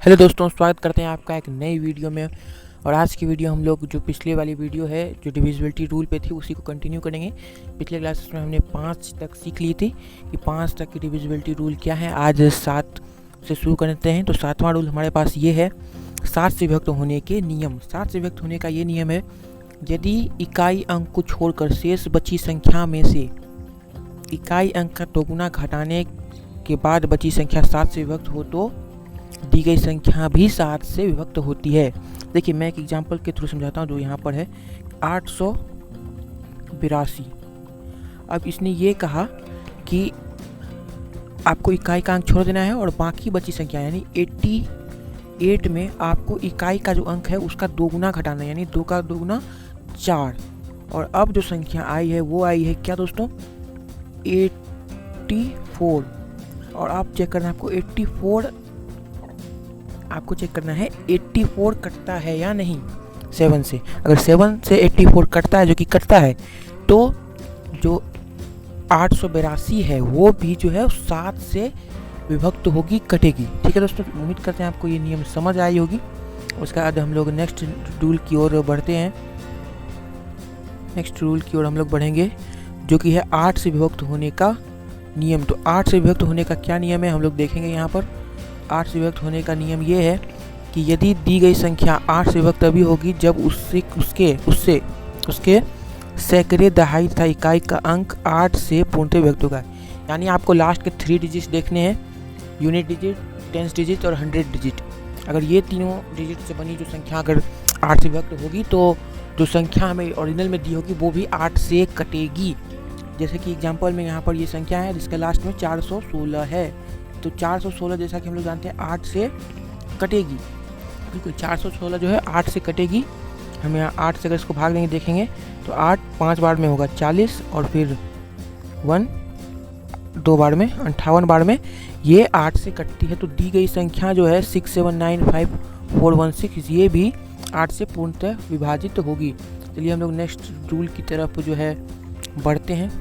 Hello दोस्तों, स्वागत करते हैं आपका एक नई वीडियो में। और आज की वीडियो हम लोग जो पिछले वाली वीडियो है जो डिविजिबिलिटी रूल पे थी उसी को कंटिन्यू करेंगे। पिछले क्लासेस में हमने 5 तक सीख ली थी कि 5 तक की डिविजिबिलिटी रूल क्या है। आज 7 से शुरू करते हैं। तो 7वां रूल हमारे पास ये है, 7 से विभक्त होने के नियम। 7 से विभक्त होने का ये नियम है, यदि इकाई अंक को छोड़कर शेष बची संख्या में से इकाई अंक का दोगुना घटाने के बाद बची संख्या 7 से विभक्त हो तो दी गई संख्या भी 7 से विभक्त होती है। देखिए, मैं एक एग्जांपल के थ्रू समझाता हूँ जो यहाँ पर है 882। अब इसने ये कहा कि आपको इकाई का अंक छोड़ देना है और बाकी बची संख्या यानी 88 में आपको इकाई का जो अंक है उसका दोगुना घटाना है, यानी 2 का दोगुना 4। और अब जो संख्या आई है वो आई है क्या दोस्तों, 84। और आप चेक करना, आपको चेक करना है 84 कटता है या नहीं 7 से। अगर 7 से 84 कटता है, जो कि कटता है, तो जो 882 है वो भी जो है 7 से विभक्त होगी, कटेगी। ठीक है दोस्तों, उम्मीद करते हैं आपको ये नियम समझ आई होगी। उसके बाद हम लोग नेक्स्ट रूल की ओर बढ़ते हैं। नेक्स्ट रूल की ओर हम लोग बढ़ेंगे जो कि है 8 से विभक्त होने का नियम। तो 8 से विभक्त होने का क्या नियम है हम लोग देखेंगे। यहाँ पर 8 से विभक्त होने का नियम ये है कि यदि दी गई संख्या 8 से विभक्त तभी होगी जब उसके सैकड़े, दहाई तथा इकाई का अंक 8 से पूर्णतः विभक्त होगा। यानी आपको लास्ट के 3 डिजिट्स देखने हैं, यूनिट डिजिट, टेंस डिजिट और 100 डिजिट। अगर ये तीनों डिजिट से बनी जो संख्या अगर 8 से विभक्त होगी तो जो संख्या हमें ओरिजिनल में दी होगी वो भी 8 से कटेगी। जैसे कि एग्जाम्पल में यहाँ पर ये संख्या है जिसके लास्ट में 416 है, तो 416 जैसा कि हम लोग जानते हैं 8 से कटेगी। बिल्कुल 416 जो है 8 से कटेगी। हम यहाँ 8 से अगर इसको भाग देंगे देखेंगे तो 8 5 बार में होगा 40 और फिर 1 2 बार में 58 बार में ये 8 से कटती है। तो दी गई संख्या जो है 6795416 ये भी 8 से पूर्णतः विभाजित होगी। चलिए हम लोग नेक्स्ट रूल की तरफ जो है बढ़ते हैं।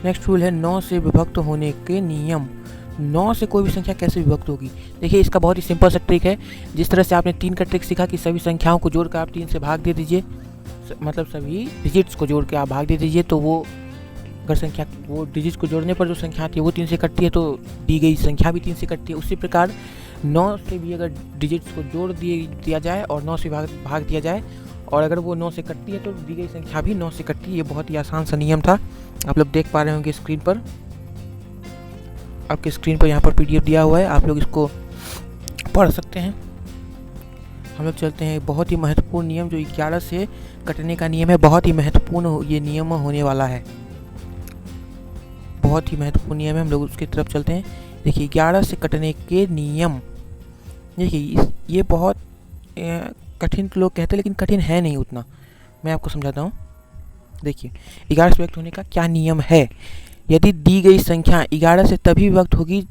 नेक्स्ट रूल है 9 से विभक्त होने के नियम। 9 से कोई भी संख्या कैसे विभक्त होगी। देखिए, इसका बहुत ही सिंपल सा ट्रिक है। जिस तरह से आपने 3 का ट्रिक सीखा कि सभी संख्याओं को जोड़कर आप 3 से भाग दे दीजिए, मतलब सभी डिजिट्स को जोड़ के आप भाग दे दीजिए, तो वो अगर संख्या वो डिजिट्स को जोड़ने पर जो संख्या आती है वो 3 से कटती है, तो दी गई संख्या भी 3 से कटती है। उसी प्रकार 9 से भी अगर डिजिट्स को जोड़ दिया जाए और 9 से भाग दिया जाए और अगर वो 9 से कटती है तो दी गई संख्या भी 9 से कटती है। ये बहुत ही आसान सा नियम था, आप लोग देख पा रहे होंगे स्क्रीन पर। आपके स्क्रीन पर यहाँ पर PDF दिया हुआ है, आप लोग इसको पढ़ सकते हैं। हम लोग चलते हैं बहुत ही महत्वपूर्ण नियम जो 11 से कटने का नियम है। बहुत ही महत्वपूर्ण ये नियम होने वाला है, बहुत ही महत्वपूर्ण नियम है। हम लोग उसकी तरफ चलते हैं। देखिए, 11 से कटने के नियम। देखिए, ये बहुत कठिन लोग कहते हैं लेकिन कठिन है नहीं उतना। मैं आपको समझाता हूँ। देखिए, 11 से विभक्त होने का क्या नियम है। यदि दी गई संख्या 11 से तभी विभक्त होगी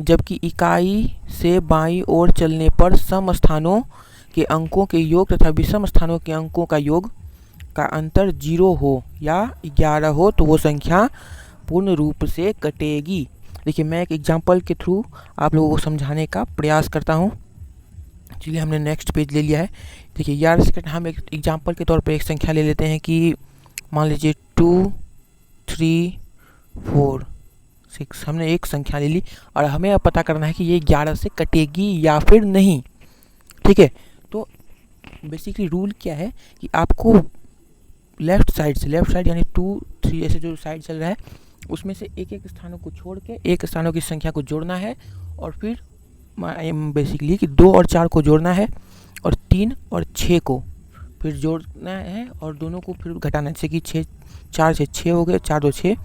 जबकि इकाई से बाईं ओर चलने पर सम स्थानों के अंकों के योग तथा विषम स्थानों के अंकों का योग का अंतर 0 हो या 11 हो तो वो संख्या पूर्ण रूप से कटेगी। देखिए, मैं एक एग्जाम्पल के थ्रू आप लोगों को समझाने का प्रयास करता हूँ। चलिए, हमने नेक्स्ट पेज ले लिया है। देखिए, 11 से हम एक एग्जाम्पल के तौर पर एक संख्या ले लेते हैं कि मान लीजिए 2 3 4 6। हमने एक संख्या ले ली और हमें अब पता करना है कि ये 11 से कटेगी या फिर नहीं। ठीक है, तो बेसिकली रूल क्या है कि आपको लेफ्ट साइड यानी 2 3 ऐसे जो साइड चल रहा है उसमें से एक स्थानों को छोड़ के एक स्थानों की संख्या को जोड़ना है और फिर बेसिकली कि 2 और 4 को जोड़ना है और 3 और 6 को फिर जोड़ना है और दोनों को फिर घटाना है। जैसे कि 4 से 6 हो गए, 4 2 6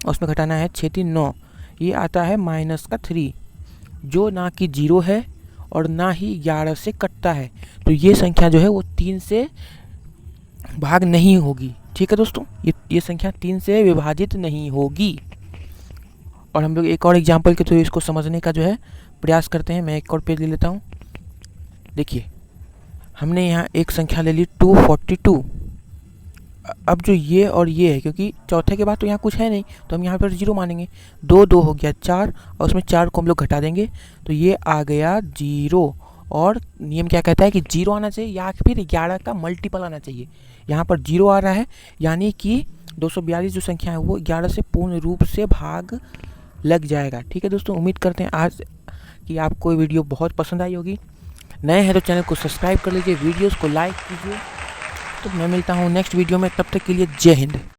और उसमें घटाना है 6 3 9। ये आता है -3 जो ना कि 0 है और ना ही 11 से कटता है। तो ये संख्या जो है वो 3 से भाग नहीं होगी। ठीक है दोस्तों, ये संख्या 3 से विभाजित नहीं होगी। और हम लोग एक और एग्जाम्पल के थ्रू इसको समझने का जो है प्रयास करते हैं। मैं एक और पेज ले लेता हूँ। देखिए, हमने यहाँ एक संख्या ले ली 242 अब जो ये और ये है, क्योंकि चौथे के बाद तो यहाँ कुछ है नहीं, तो हम यहाँ पर 0 मानेंगे। 2 2 हो गया 4, और उसमें 4 को हम लोग घटा देंगे, तो ये आ गया 0। और नियम क्या कहता है कि 0 आना चाहिए या फिर 11 का मल्टीपल आना चाहिए। यहाँ पर 0 आ रहा है, यानी कि 242 जो संख्या है वो 11 से पूर्ण रूप से भाग लग जाएगा। ठीक है दोस्तों, उम्मीद करते हैं आज कि आपको ये वीडियो बहुत पसंद आई होगी। नए हैं तो चैनल को सब्सक्राइब कर लीजिए, वीडियोस को लाइक कीजिए। तो मैं मिलता हूँ नेक्स्ट वीडियो में, तब तक के लिए जय हिंद।